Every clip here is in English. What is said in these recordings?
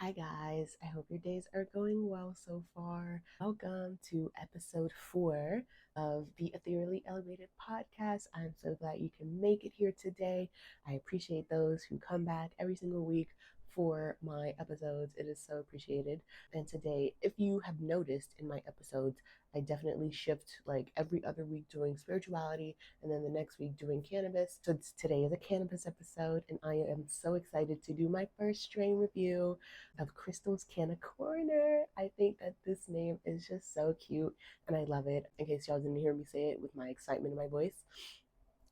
Hi guys, I hope your days are going well so far. Welcome to episode 4 of the Ethereally Elevated podcast. I'm so glad you can make it here today. I appreciate those who come back every single week for my episodes. It is so appreciated. And today, if you have noticed in my episodes, I definitely shift like every other week doing spirituality and then the next week doing cannabis. So today is a cannabis episode, and I am so excited to do my first strain review of Krystal's Canna Corner. I think that this name is just so cute and I love it. In case y'all didn't hear me say it with my excitement in my voice,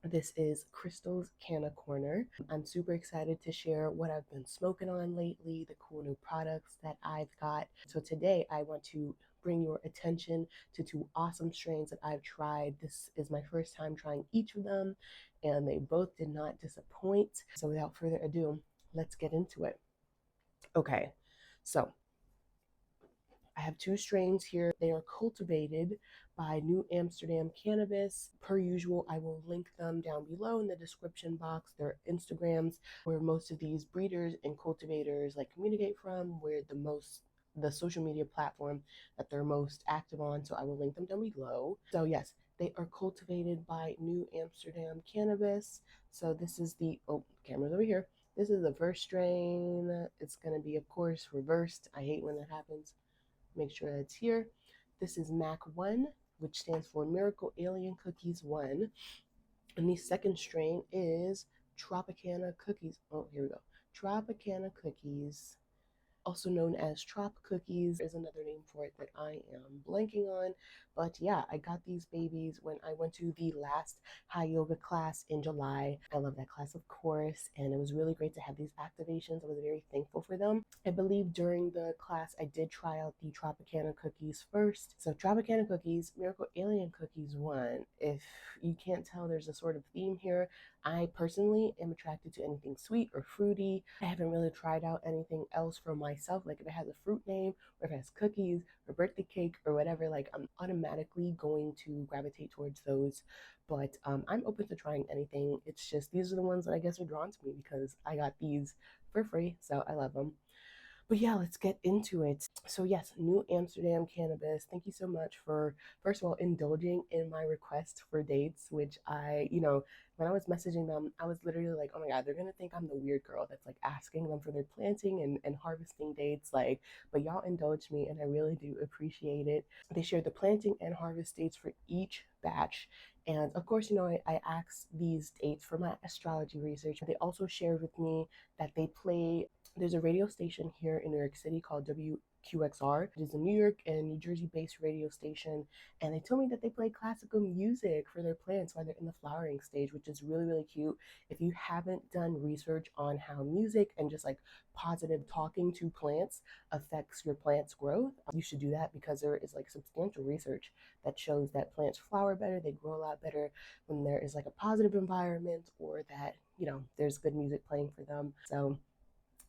this is Krystal's Canna Corner. I'm super excited to share what I've been smoking on lately, the cool new products that I've got. So today I want to bring your attention to 2 awesome strains that I've tried. This is my first time trying each of them, and they both did not disappoint. So without further ado, let's get into it. Okay, so I have 2 strains here. They are cultivated by New Amsterdam Cannabis. Per usual, I will link them down below in the description box. Their Instagrams, where most of these breeders and cultivators communicate from, where the social media platform that they're most active on. So I will link them down below. So yes, they are cultivated by New Amsterdam Cannabis. So this is camera's over here. This is the first strain. It's going to be, of course, reversed. I hate when that happens. Make sure that's here. This is MAC-1, which stands for Miracle Alien Cookies 1. And the second strain is Tropicana Cookies. Oh, here we go. Tropicana Cookies, also known as Trop cookies, is another name for it that I am blanking on. But yeah, I got these babies when I went to the last high yoga class in July. I love that class, of course, and it was really great to have these activations. I was very thankful for them. I believe during the class I did try out the Tropicana cookies first. So Tropicana cookies, Miracle Alien Cookies 1. If you can't tell, there's a sort of theme here. I personally am attracted to anything sweet or fruity. I haven't really tried out anything else for myself. Like if it has a fruit name or if it has cookies or birthday cake or whatever, I'm automatically going to gravitate towards those. But I'm open to trying anything. It's just these are the ones that I guess are drawn to me because I got these for free, so I love them. But yeah, let's get into it. So yes, New Amsterdam Cannabis, thank you so much for, first of all, indulging in my request for dates, which when I was messaging them, I was literally like, oh my God, they're going to think I'm the weird girl that's asking them for their planting and harvesting dates. But y'all indulged me and I really do appreciate it. They shared the planting and harvest dates for each batch. And of course, I asked these dates for my astrology research. They also shared with me that there's a radio station here in New York City called WQXR. It is a New York and New Jersey based radio station. And they told me that they play classical music for their plants while they're in the flowering stage, which is really, really cute. If you haven't done research on how music and just positive talking to plants affects your plant's growth, you should do that because there is substantial research that shows that plants flower better, they grow a lot better when there is a positive environment or that, there's good music playing for them. So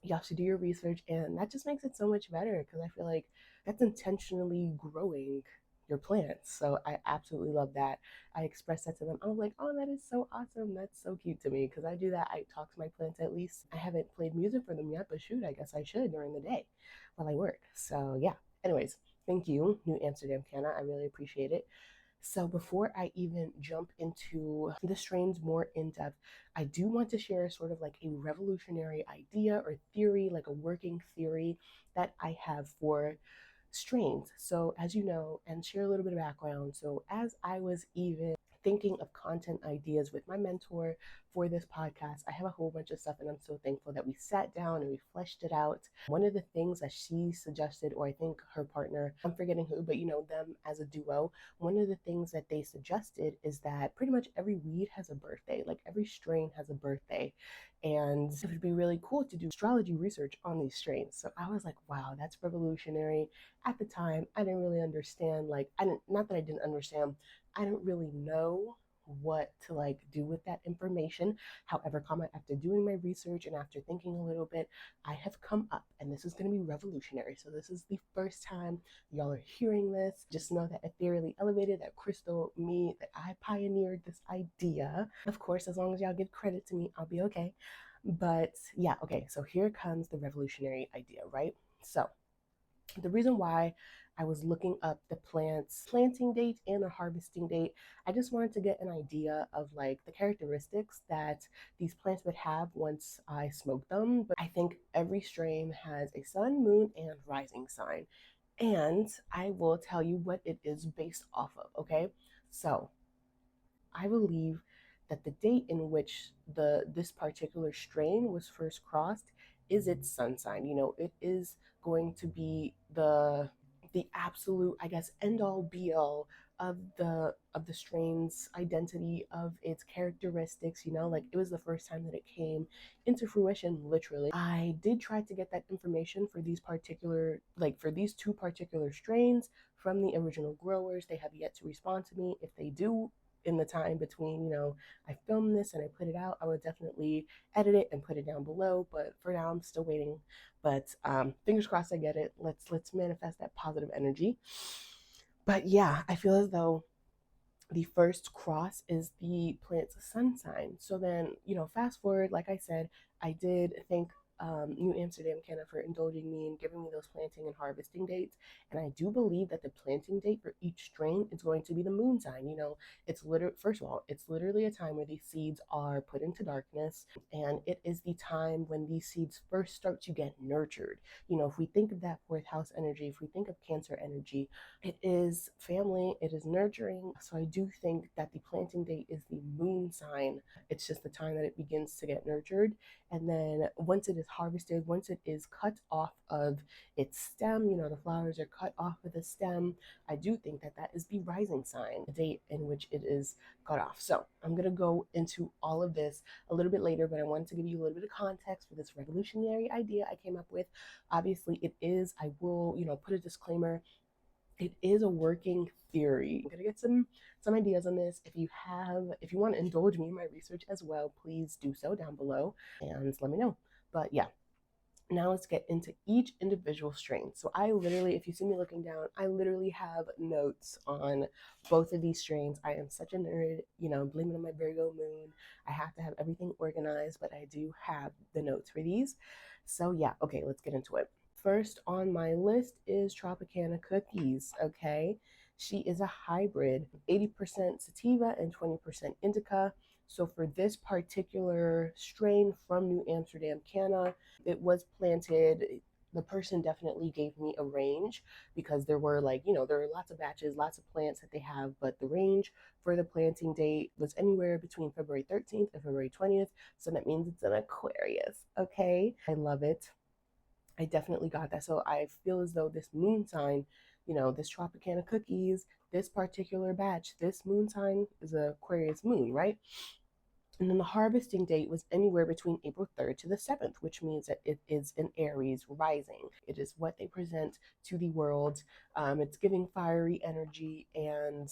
y'all should do your research, and that just makes it so much better because I feel like that's intentionally growing your plants. So I absolutely love that. I expressed that to them. I was like, oh, that is so awesome. That's so cute to me because I do that. I talk to my plants at least. I haven't played music for them yet, but shoot, I guess I should during the day while I work. So yeah, anyways, thank you, New Amsterdam Canna. I really appreciate it. So before I even jump into the strains more in depth, I do want to share sort of a revolutionary idea or theory, a working theory that I have for strains. So as you know, and share a little bit of background. So as I was even thinking of content ideas with my mentor for this podcast, I have a whole bunch of stuff and I'm so thankful that we sat down and we fleshed it out. One of the things that she suggested, or I think her partner, I'm forgetting who, but them as a duo, one of the things that they suggested is that pretty much every weed has a birthday, every strain has a birthday. And it would be really cool to do astrology research on these strains. So I was like, wow, that's revolutionary. At the time, I didn't really understand, not that I didn't understand, I didn't really know what to do with that information. However, after doing my research and after thinking a little bit, I have come up, and this is going to be revolutionary. So this is the first time y'all are hearing this. Just know that Ethereally Elevated, that Krystal, me, that I pioneered this idea. Of course, as long as y'all give credit to me, I'll be okay. But yeah, okay, so here comes the revolutionary idea, right? So the reason why I was looking up the plant's planting date and the harvesting date, I just wanted to get an idea of like the characteristics that these plants would have once I smoked them. But I think every strain has a sun, moon, and rising sign. And I will tell you what it is based off of, okay? So I believe that the date in which this particular strain was first crossed is its sun sign. You know, it is going to be the absolute, I guess, end all be all of the strain's identity, of its characteristics. You know, like it was the first time that it came into fruition, literally. I did try to get that information for these particular, like for these two particular strains from the original growers. They have yet to respond to me. If they do, in the time between, you know, I filmed this and I put it out, I would definitely edit it and put it down below. But for now, I'm still waiting. But fingers crossed I get it. Let's manifest that positive energy. But yeah, I feel as though the first cross is the plant's sun sign. So then, you know, fast forward, like I said, I did thank New Amsterdam Canna for indulging me and giving me those planting and harvesting dates. And I do believe that the planting date for each strain is going to be the moon sign. You know, first of all, it's literally a time where these seeds are put into darkness, and it is the time when these seeds first start to get nurtured. You know, if we think of that fourth house energy, if we think of Cancer energy, it is family, it is nurturing. So I do think that the planting date is the moon sign. It's just the time that it begins to get nurtured. And then once it is harvested, once it is cut off of its stem, you know, the flowers are cut off of the stem, I do think that that is the rising sign, the date in which it is cut off. So I'm going to go into all of this a little bit later, but I wanted to give you a little bit of context for this revolutionary idea I came up with. Obviously, it is, I will, you know, put a disclaimer, it is a working theory. I'm gonna get some ideas on this. If you want to indulge me in my research as well, please do so down below and let me know. But yeah, now let's get into each individual strain. So I literally, if you see me looking down, I literally have notes on both of these strains. I am such a nerd, you know, blame it on my Virgo moon. I have to have everything organized, but I do have the notes for these. So yeah, okay, let's get into it. First on my list is Tropicana cookies, okay? She is a hybrid, 80% sativa and 20% indica. So for this particular strain from New Amsterdam Canna, it was planted. The person definitely gave me a range because there were, like, you know, there are lots of batches, lots of plants that they have, but the range for the planting date was anywhere between February 13th and February 20th. So that means it's an Aquarius, okay? I love it. I definitely got that. So I feel as though this moon sign, you know, this Tropicana cookies, this particular batch, this moon sign is a Aquarius moon, right? And then the harvesting date was anywhere between April 3rd to the 7th, which means that it is an Aries rising. It is what they present to the world. It's giving fiery energy. And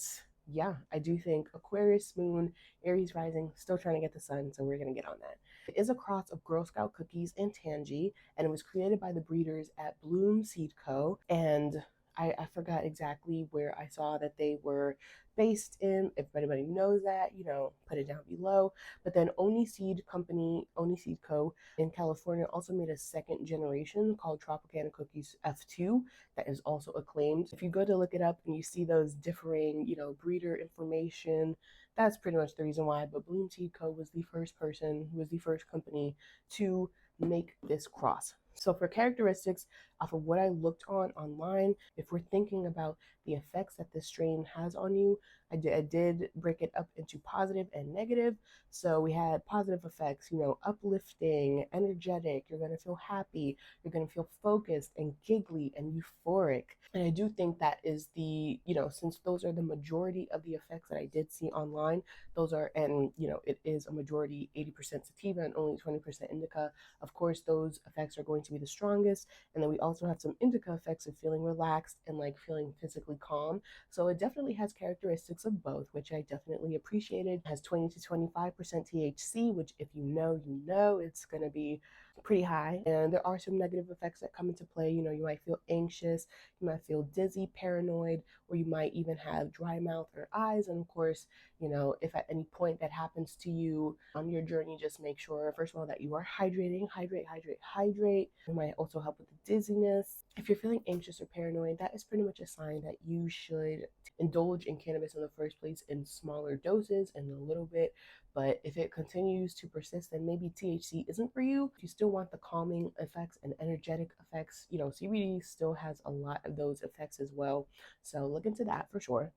yeah, I do think Aquarius moon, Aries rising, still trying to get the sun. So we're going to get on that. It is a cross of Girl Scout cookies and Tangy, and it was created by the breeders at Bloom Seed Co. And I forgot exactly where I saw that they were based in. If anybody knows that, you know, put it down below. But then Oni Seed Company, Oni Seed Co. in California also made a second generation called Tropicana Cookies F2 that is also acclaimed. If you go to look it up and you see those differing, you know, breeder information, that's pretty much the reason why. But Bloom Seed Co. was the first person, was the first company to make this cross. So for characteristics, off of what I looked on online, if we're thinking about the effects that this strain has on you, I did break it up into positive and negative. So we had positive effects, you know, uplifting, energetic, you're going to feel happy, you're going to feel focused and giggly and euphoric. And I do think that is the, you know, since those are the majority of the effects that I did see online, those are, and, you know, it is a majority 80% sativa and only 20% indica. Of course, those effects are going to be the strongest. And then we also have some indica effects of feeling relaxed and like feeling physically calm. So it definitely has characteristics of both, which I definitely appreciated. It has 20 to 25% THC, which if you know, it's going to be pretty high. And there are some negative effects that come into play. You know, you might feel anxious, you might feel dizzy, paranoid, or you might even have dry mouth or eyes. And of course, you know, if at any point that happens to you on your journey, just make sure, first of all, that you are hydrating. Hydrate. It might also help with the dizziness. if you're feeling anxious or paranoid, that is pretty much a sign that you should indulge in cannabis in the first place in smaller doses and a little bit. But if it continues to persist, then maybe THC isn't for you. If you still want the calming effects and energetic effects, CBD still has a lot of those effects as well. So look into that for sure.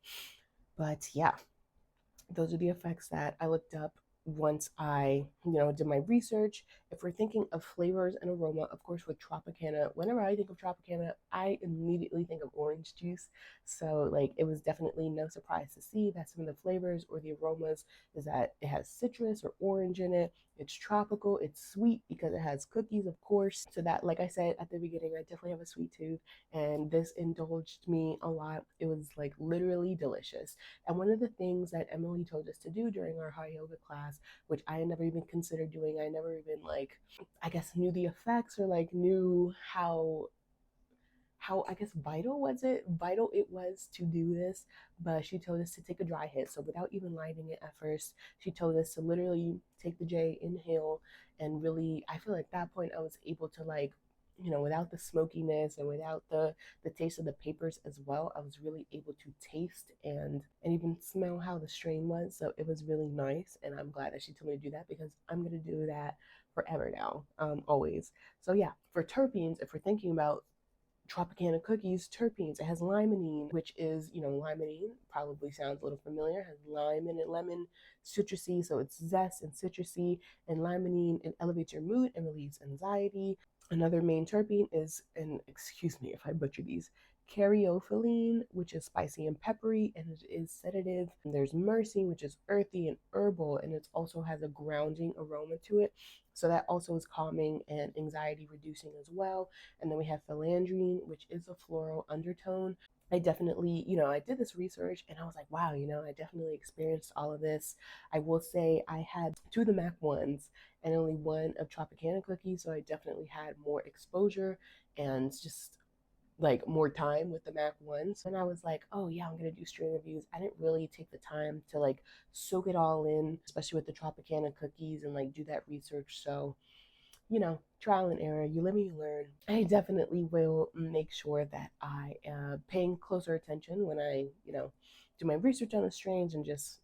But yeah, those are the effects that I looked up once I, did my research. If we're thinking of flavors and aroma, of course, with Tropicana, whenever I think of Tropicana, I immediately think of orange juice. So, like, it was definitely no surprise to see that some of the flavors or the aromas is that it has citrus or orange in it. It's tropical, it's sweet because it has cookies, of course. So, that, like I said at the beginning, I definitely have a sweet tooth, and this indulged me a lot. It was like literally delicious. And one of the things that Emily told us to do during our hot yoga class, which I had never even considered doing, I never even I guess knew the effects or knew how I guess vital it was to do this. But she told us to take a dry hit, so without even lighting it at first, she told us to literally take the J, inhale, and really, I feel like at that point I was able to without the smokiness and without the taste of the papers as well, I was really able to taste and even smell how the strain was. So it was really nice, and I'm glad that she told me to do that because I'm gonna do that forever now, always. So yeah, for terpenes, if we're thinking about Tropicana cookies, terpenes. It has limonene, which is, limonene probably sounds a little familiar. It has lime in it, lemon, citrusy, so it's zest and citrusy. And limonene, it elevates your mood and relieves anxiety. Another main terpene is, and excuse me if I butcher these, caryophyllene, which is spicy and peppery, and it is sedative. And there's myrcene, which is earthy and herbal, and it also has a grounding aroma to it. So that also is calming and anxiety reducing as well. And then we have philandrine, which is a floral undertone. I definitely, I did this research and I was like, wow, I definitely experienced all of this. I will say I had two of the MAC-1s and only one of Tropicana cookies, so I definitely had more exposure and just more time with the MAC-1s. And I was like, oh yeah, I'm gonna do strain reviews. I didn't really take the time to soak it all in, especially with the Tropicana cookies and do that research. So trial and error, you live and you learn. I definitely will make sure that I am paying closer attention when I, do my research on the strains and just,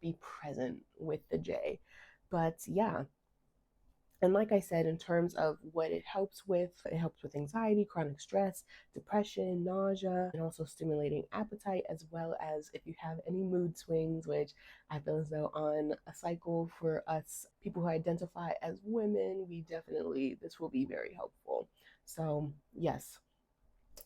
be present with the J. But yeah, and like I said, in terms of what it helps with anxiety, chronic stress, depression, nausea, and also stimulating appetite, as well as if you have any mood swings, which I feel as though on a cycle for us people who identify as women, this will be very helpful. So, yes,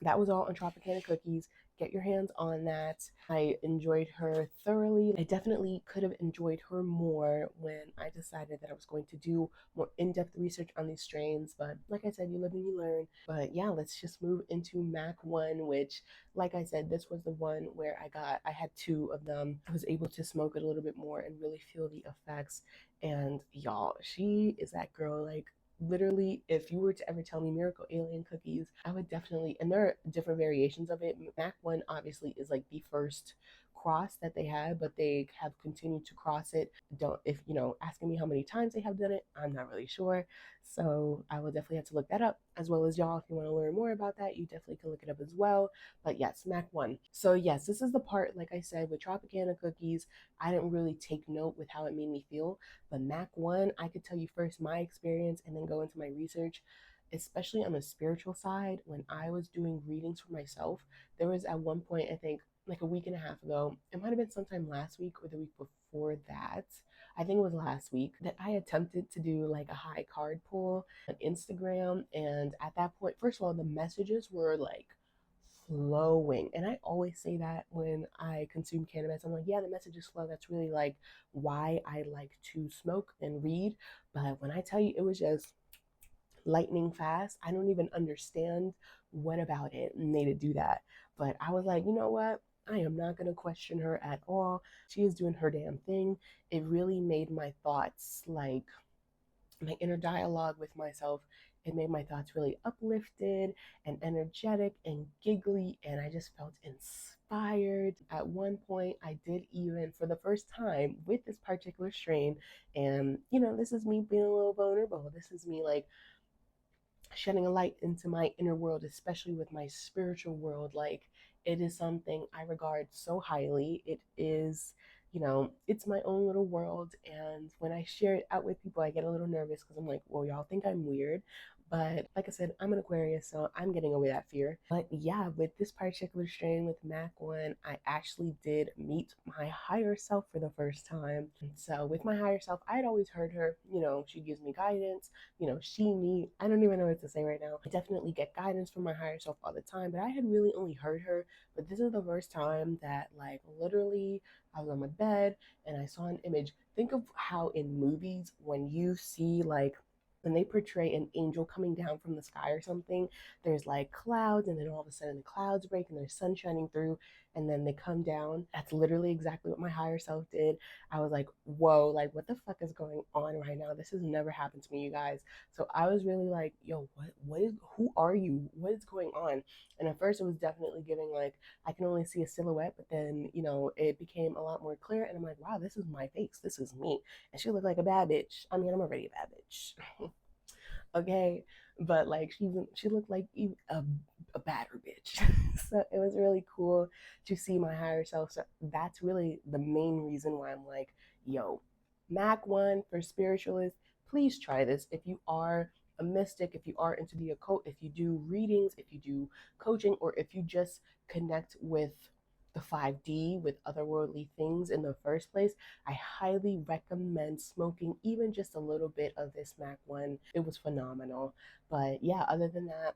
that was all on Tropicana cookies. Get your hands on that. I enjoyed her thoroughly. I definitely could have enjoyed her more when I decided that I was going to do more in-depth research on these strains. But like I said, you live and you learn. But yeah, let's just move into MAC-1, which, like I said, this was the one where I had two of them. I was able to smoke it a little bit more and really feel the effects. And y'all, she is that girl, literally, if you were to ever tell me miracle alien cookies, I would definitely, and there are different variations of it. MAC-1 obviously is the first cross that they had, but they have continued to cross it. Don't, if asking me how many times they have done it, I'm not really sure. So I will definitely have to look that up, as well as y'all. If you want to learn more about that, you definitely can look it up as well. But yes, MAC-1. So yes, this is the part, like I said, with Tropicana cookies, I didn't really take note with how it made me feel. But MAC-1, I could tell you first my experience and then go into my research, especially on the spiritual side. When I was doing readings for myself, there was at one point, I think a week and a half ago, it might have been sometime last week or the week before that, I think it was last week, that I attempted to do a high card pull on Instagram. And at that point, first of all, the messages were flowing. And I always say that when I consume cannabis, I'm like, yeah, the messages flow. That's really why I like to smoke and read. But when I tell you it was just lightning fast, I don't even understand what about it made it do that. But I was like, you know what? I am not going to question her at all. She is doing her damn thing. It really made my thoughts my inner dialogue with myself. It made my thoughts really uplifted and energetic and giggly, and I just felt inspired. At one point, I did even, for the first time with this particular strain, and this is me being a little vulnerable. This is me shedding a light into my inner world, especially with my spiritual world. Like, it is something I regard so highly. It is, it's my own little world. And when I share it out with people, I get a little nervous because I'm like, well, y'all think I'm weird. But like I said, I'm an Aquarius, so I'm getting over that fear. But yeah, with this particular strain with MAC-1, I actually did meet my higher self for the first time. And so with my higher self, I had always heard her, she gives me guidance, she, me, I don't even know what to say right now. I definitely get guidance from my higher self all the time, but I had really only heard her. But this is the first time that, like, literally, I was on my bed and I saw an image. Think of how in movies, when you see, like, when they portray an angel coming down from the sky or something, there's like clouds, and then all of a sudden the clouds break and there's sun shining through, and then they come down. That's literally exactly what my higher self did. I was like, whoa, like, what the fuck is going on right now? This has never happened to me, you guys. So I was really like, yo, who are you? What is going on? And at first it was definitely giving, like, I can only see a silhouette, but then, it became a lot more clear, and I'm like, wow, this is my face. This is me. And she looked like a bad bitch. I mean, I'm already a bad bitch. Okay, but like she looked like a badder bitch. So it was really cool to see my higher self. So that's really the main reason why I'm like, yo, MAC-1 for spiritualists, please try this. If you are a mystic, if you are into the occult, if you do readings, if you do coaching, or if you just connect with the 5D, with otherworldly things in the first place, I highly recommend smoking even just a little bit of this MAC-1. It was phenomenal. But yeah, other than that,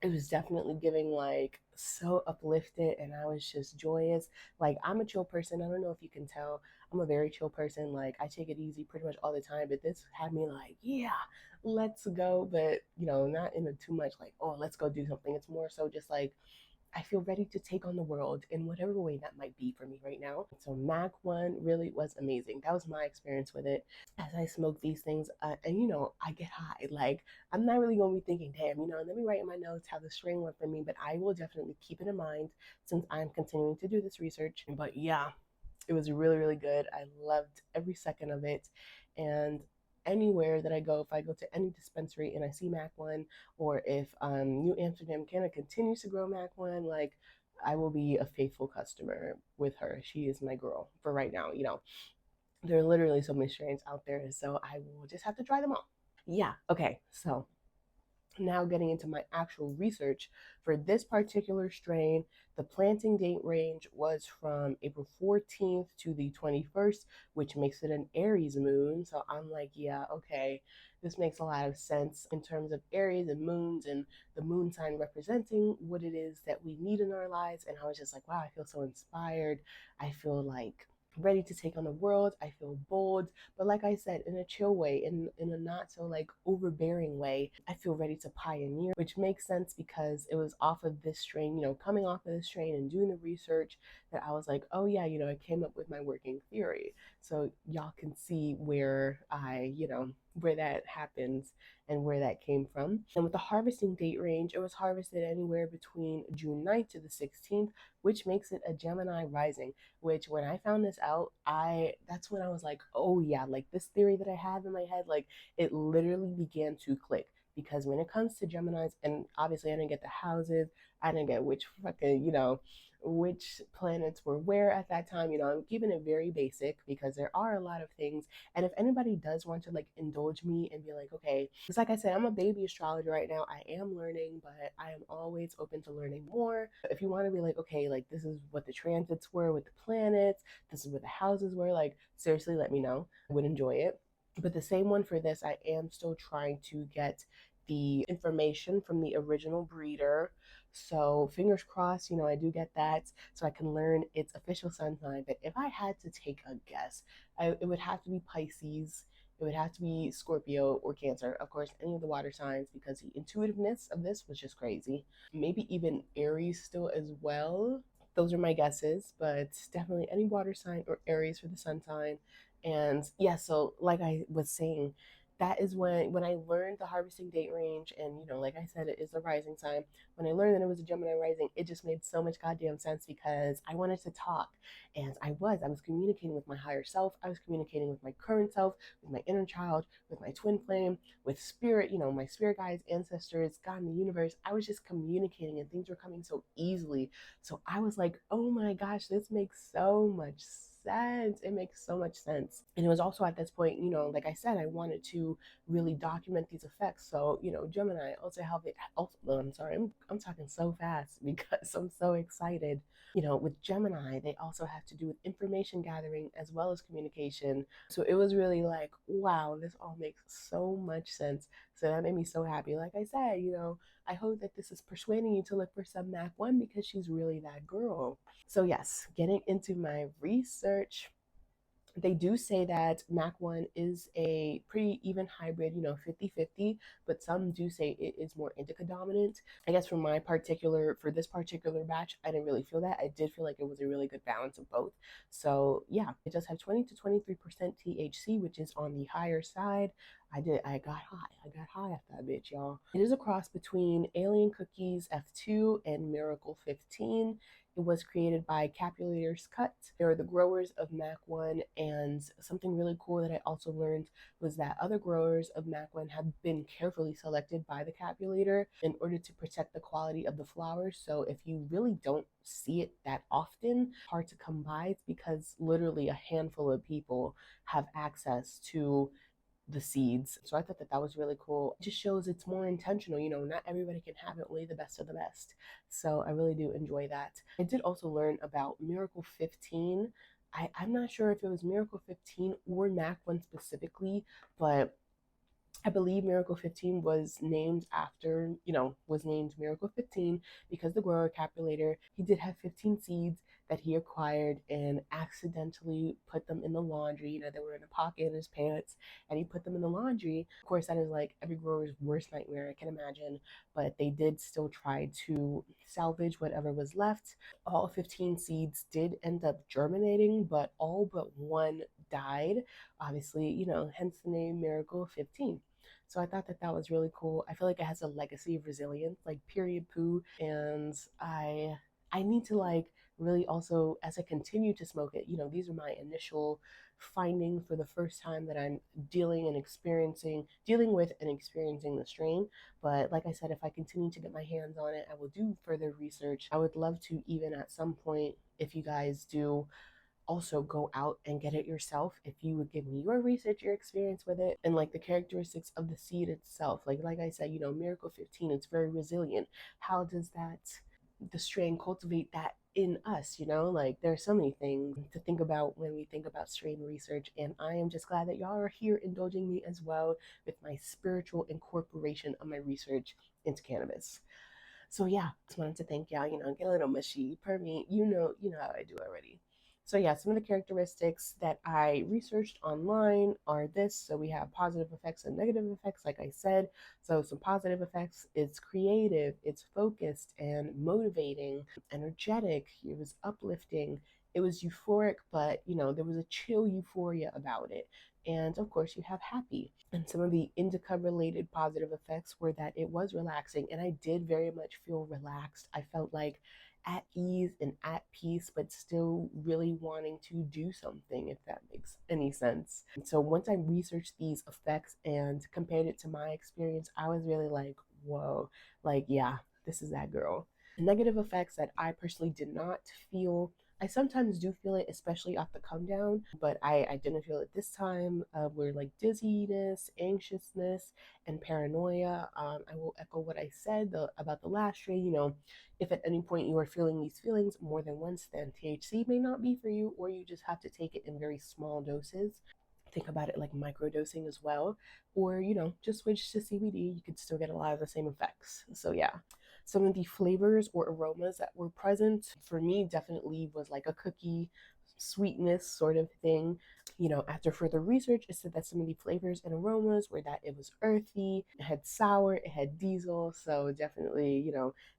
it was definitely giving, like, so uplifted, and I was just joyous. Like, I'm a chill person. I don't know if you can tell. I'm a very chill person. Like, I take it easy pretty much all the time, but this had me like, yeah, let's go. But, not in a too much like, oh, let's go do something. It's more so just like, I feel ready to take on the world in whatever way that might be for me right now. So MAC-1 really was amazing. That was my experience with it. As I smoke these things, and I get high. Like, I'm not really gonna be thinking, damn, let me write in my notes how the strain went for me, but I will definitely keep it in mind since I'm continuing to do this research. But yeah, it was really, really good. I loved every second of it. And anywhere that I go, if I go to any dispensary and I see MAC-1, or if New Amsterdam Canna continues to grow MAC-1, like, I will be a faithful customer with her. She is my girl for right now. There are literally so many strains out there, so I will just have to try them all. Yeah, okay, so now getting into my actual research for this particular strain, the planting date range was from April 14th to the 21st, which makes it an Aries moon. So I'm like, yeah, okay, this makes a lot of sense in terms of Aries and moons, and the moon sign representing what it is that we need in our lives. And I was just like, wow, I feel so inspired. I feel like ready to take on the world. I feel bold, but like I said, in a chill way, in a not so like overbearing way. I feel ready to pioneer, which makes sense because it was off of this strain, coming off of this strain and doing the research, that I was like, oh yeah, I came up with my working theory. So y'all can see where where that happens and where that came from. And with the harvesting date range, it was harvested anywhere between June 9th to the 16th, which makes it a Gemini rising. Which, when I found this out, that's when I was like, oh yeah, like, this theory that I have in my head, like, it literally began to click. Because when it comes to Geminis, and obviously I didn't get the houses, I didn't get which fucking, which planets were where at that time. I'm keeping it very basic because there are a lot of things. And if anybody does want to, like, indulge me and be like, okay, it's like I said, I'm a baby astrologer right now. I am learning, but I am always open to learning more. If you want to be like, okay, like, this is what the transits were with the planets, this is what the houses were, like, seriously, let me know. I would enjoy it. But the same one for this, I am still trying to get the information from the original breeder. So fingers crossed, I do get that so I can learn its official sun sign. But if I had to take a guess, it would have to be Pisces. It would have to be Scorpio or Cancer. Of course, any of the water signs, because the intuitiveness of this was just crazy. Maybe even Aries still as well. Those are my guesses, but definitely any water sign or Aries for the sun sign. And yeah, so like I was saying, that is when I learned the harvesting date range, and like I said, it is a rising sign. When I learned that it was a Gemini rising, it just made so much goddamn sense because I wanted to talk, and I was communicating with my higher self. I was communicating with my current self, with my inner child, with my twin flame, with spirit, my spirit guides, ancestors, God in the universe. I was just communicating, and things were coming so easily. So I was like, oh my gosh, this makes so much sense. It makes so much sense. And it was also at this point, like I said, I wanted to really document these effects. So, Gemini also help it. Also, I'm sorry, I'm talking so fast because I'm so excited. With Gemini, they also have to do with information gathering as well as communication. So it was really like, wow, this all makes so much sense. So that made me so happy. Like I said, I hope that this is persuading you to look for some MAC-1 because she's really that girl. So, yes, getting into my research, they do say that MAC-1 is a pretty even hybrid, 50-50, but some do say it is more indica dominant. I guess for this particular batch, I didn't really feel that. I did feel like it was a really good balance of both. So yeah, it does have 20 to 23% THC, which is on the higher side. I got high off that bitch, y'all. It is a cross between Alien Cookies F2 and Miracle 15. It was created by Capulators Cut. They're the growers of MAC-1, and something really cool that I also learned was that other growers of MAC-1 have been carefully selected by the Capulator in order to protect the quality of the flowers. So if you really don't see it that often, hard to come by, it's because literally a handful of people have access to the seeds. So I thought that was really cool. It just shows it's more intentional. Not everybody can have it, only the best of the best. So I really do enjoy that. I did also learn about Miracle 15. I'm not sure if it was Miracle 15 or MAC-1 specifically, but I believe Miracle 15 was named Miracle 15 because the grower Capulator, he did have 15 seeds that he acquired and accidentally put them in the laundry. They were in a pocket in his pants and he put them in the laundry. Of course, that is like every grower's worst nightmare, I can imagine, but they did still try to salvage whatever was left. All 15 seeds did end up germinating, but all but one died. Obviously, hence the name Miracle 15. So I thought that was really cool. I feel like it has a legacy of resilience, like period poo. And I need to like really also, as I continue to smoke it, these are my initial findings for the first time that I'm dealing with and experiencing the strain. But like I said, if I continue to get my hands on it, I will do further research. I would love to, even at some point, if you guys do also go out and get it yourself, if you would give me your research, your experience with it, and like the characteristics of the seed itself. Like I said, Miracle 15, it's very resilient. How does the strain cultivate that in us? Like there's so many things to think about when we think about strain research, and I am just glad that y'all are here indulging me as well with my spiritual incorporation of my research into cannabis. So yeah, just wanted to thank y'all, get a little mushy per me. You know how I do already. So yeah, some of the characteristics that I researched online are this. So we have positive effects and negative effects, like I said. So some positive effects, it's creative, it's focused and motivating, energetic, it was uplifting, it was euphoric, but there was a chill euphoria about it. And of course, you have happy. And some of the indica related positive effects were that it was relaxing, and I did very much feel relaxed. I felt like at ease and at peace, but still really wanting to do something, if that makes any sense. And so once I researched these effects and compared it to my experience, I was really like, whoa, like, yeah, this is that girl. Negative effects that I personally did not feel. I sometimes do feel it, especially off the come down, but I didn't feel it this time. Were like dizziness, anxiousness, and paranoia. I will echo what I said about the last strain. If at any point you are feeling these feelings more than once, then THC may not be for you, or you just have to take it in very small doses. Think about it like microdosing as well, or just switch to CBD. You could still get a lot of the same effects. So yeah, some of the flavors or aromas that were present for me definitely was like a cookie, sweetness sort of thing. After further research, it said that some of the flavors and aromas were that it was earthy, it had sour, it had diesel. So definitely,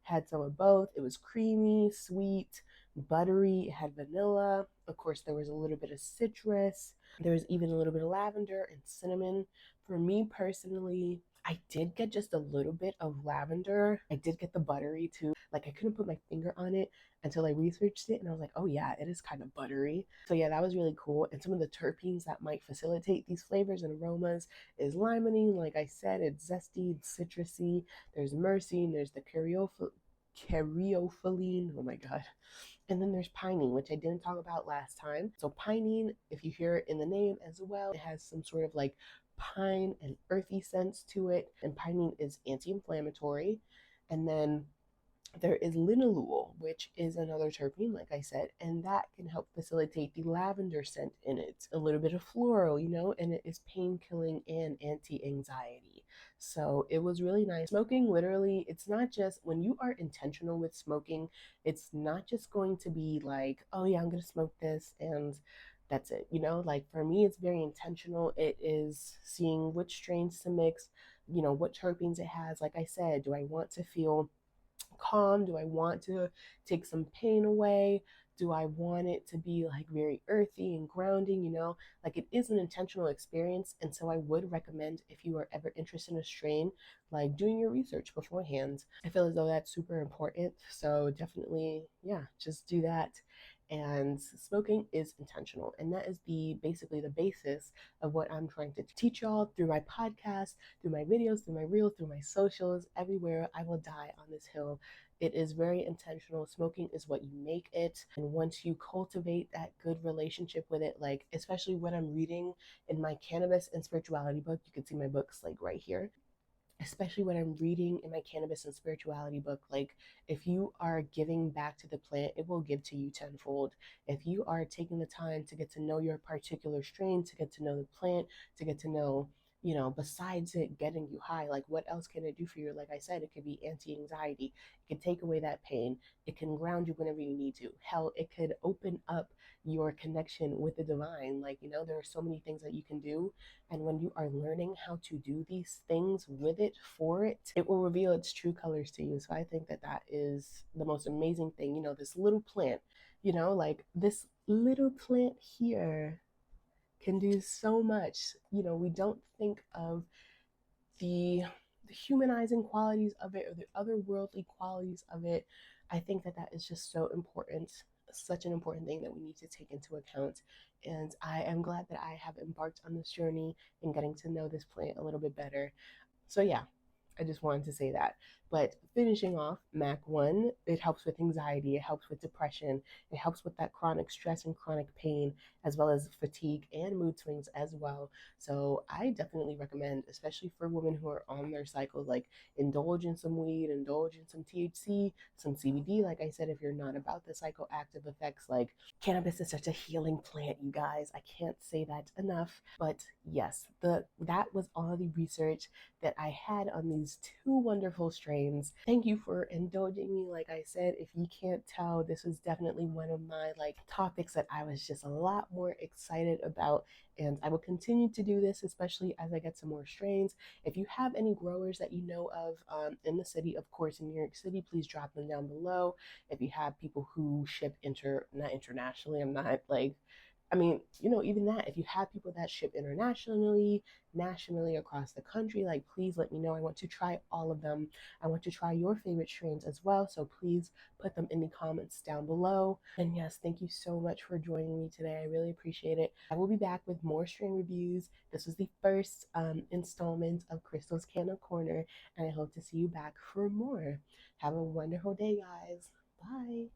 had some of both. It was creamy, sweet, buttery, it had vanilla. Of course, there was a little bit of citrus. There was even a little bit of lavender and cinnamon. For me personally, I did get just a little bit of lavender. I did get the buttery too. Like I couldn't put my finger on it until I researched it and I was like, oh yeah, it is kind of buttery. So yeah, that was really cool. And some of the terpenes that might facilitate these flavors and aromas is limonene. Like I said, it's zesty, it's citrusy. There's myrcene, there's the caryophyllene. Oh my god. And then there's pinene, which I didn't talk about last time. So pinene, if you hear it in the name as well, it has some sort of like pine and earthy sense to it. And pinene is anti-inflammatory. And then there is linalool, which is another terpene, like I said, and that can help facilitate the lavender scent in it. A little bit of floral, and it is pain killing and anti anxiety. So it was really nice. Smoking, literally, it's not just when you are intentional with smoking, it's not just going to be like, oh yeah, I'm going to smoke this and that's it. Like for me, it's very intentional. It is seeing which strains to mix, what terpenes it has. Like I said, do I want to feel calm? Do I want to take some pain away? Do I want it to be like very earthy and grounding? Like it is an intentional experience. And so I would recommend, if you are ever interested in a strain, like doing your research beforehand. I feel as though that's super important. So definitely, yeah, just do that. And smoking is intentional, and that is the basically the basis of what I'm trying to teach y'all through my podcast, through my videos, through my reels, through my socials. Everywhere I will die on this hill. It is very intentional. Smoking is what you make it. And once you cultivate that good relationship with it, like especially what I'm reading in my cannabis and spirituality book, you can see my books like right here, especially when I'm reading in my cannabis and spirituality book, like if you are giving back to the plant, it will give to you tenfold. If you are taking the time to get to know your particular strain, to get to know the plant, to get to know, besides it getting you high, like what else can it do for you? Like I said, it could be anti-anxiety. It can take away that pain. It can ground you whenever you need to. Hell, it could open up your connection with the divine. Like, there are so many things that you can do, and when you are learning how to do these things with it, for it, it will reveal its true colors to you. So I think that that is the most amazing thing. This little plant, like this little plant here can do so much. We don't think of the, the humanizing qualities of it or the otherworldly qualities of it. I think that that is just so important, such an important thing that we need to take into account. And I am glad that I have embarked on this journey and getting to know this plant a little bit better. So, yeah, I just wanted to say that. But finishing off, MAC-1, it helps with anxiety, it helps with depression, it helps with that chronic stress and chronic pain, as well as fatigue and mood swings as well. So I definitely recommend, especially for women who are on their cycles, like indulge in some weed, indulge in some THC, some CBD. Like I said, if you're not about the psychoactive effects, like cannabis is such a healing plant, you guys. I can't say that enough. But yes, that was all the research that I had on these two wonderful strains. Thank you for indulging me. Like I said, if you can't tell, this was definitely one of my topics that I was just a lot more excited about, and I will continue to do this, especially as I get some more strains. If you have any growers that you know of in the city, of course, in New York City, please drop them down below. If you have people who ship not internationally, I'm not like, I mean, even that, if you have people that ship internationally, nationally, across the country, like please let me know. I want to try all of them. I want to try your favorite strains as well. So please put them in the comments down below. And yes, thank you so much for joining me today. I really appreciate it. I will be back with more strain reviews. This was the first installment of Krystal's Canna Corner, and I hope to see you back for more. Have a wonderful day, guys. Bye.